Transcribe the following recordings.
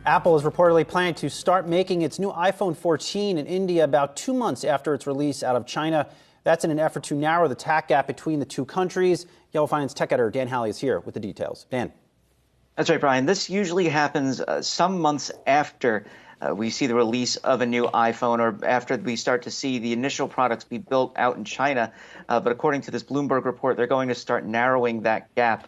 Apple is reportedly planning to start making its new iPhone 14 in India about 2 months after its release out of China. That's in an effort to narrow the tax gap between the two countries. Yahoo Finance tech editor Dan Howley is here with the details. Dan. That's right, Brian. This usually happens some months after we see the release of a new iPhone or after we start to see the initial products be built out in China. But according to this Bloomberg report, they're going to start narrowing that gap,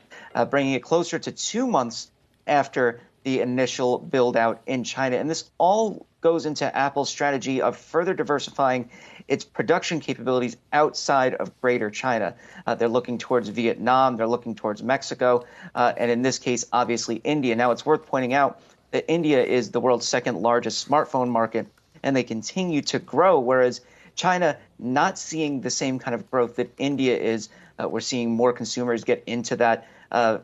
bringing it closer to 2 months after the initial build out in China. And this all goes into Apple's strategy of further diversifying its production capabilities outside of Greater China. They're looking towards Vietnam, they're looking towards Mexico, and in this case, obviously, India. Now, it's worth pointing out that India is the world's second largest smartphone market, and they continue to grow, whereas China not seeing the same kind of growth that India is. We're seeing more consumers get into that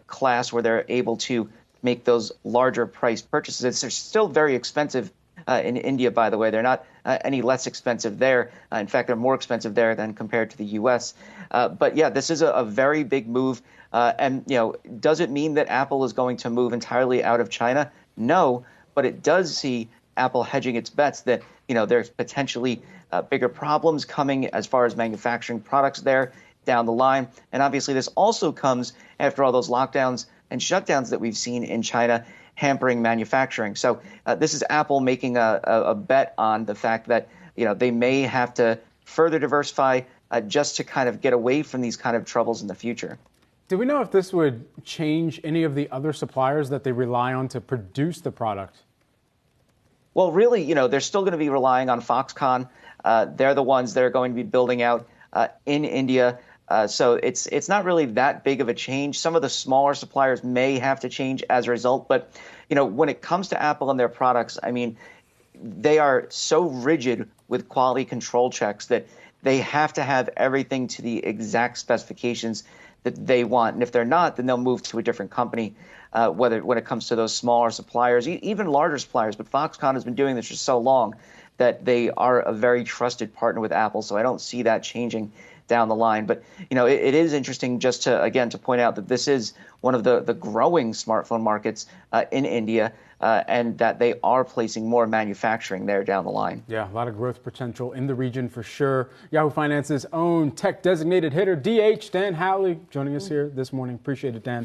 class where they're able to make those larger price purchases. They're still very expensive in India, by the way. They're not any less expensive there. In fact, they're more expensive there than compared to the U.S. But yeah, this is a very big move. And, does it mean that Apple is going to move entirely out of China? No, but it does see Apple hedging its bets that, there's potentially bigger problems coming as far as manufacturing products there down the line. And obviously, this also comes after all those lockdowns and shutdowns that we've seen in China hampering manufacturing. So this is Apple making a bet on the fact that, they may have to further diversify just to kind of get away from these kind of troubles in the future. Do we know if this would change any of the other suppliers that they rely on to produce the product? Well, really, they're still going to be relying on Foxconn. They're the ones that are going to be building out in India. So it's not really that big of a change. Some of the smaller suppliers may have to change as a result. But, when it comes to Apple and their products, I mean, they are so rigid with quality control checks that they have to have everything to the exact specifications that they want. And if they're not, then they'll move to a different company, when it comes to those smaller suppliers, even larger suppliers. But Foxconn has been doing this for so long that they are a very trusted partner with Apple. So I don't see that changing down the line. But, it is interesting just to point out that this is one of the growing smartphone markets in India, and that they are placing more manufacturing there down the line. Yeah, a lot of growth potential in the region for sure. Yahoo Finance's own tech designated hitter, DH, Dan Howley, joining us here this morning. Appreciate it, Dan.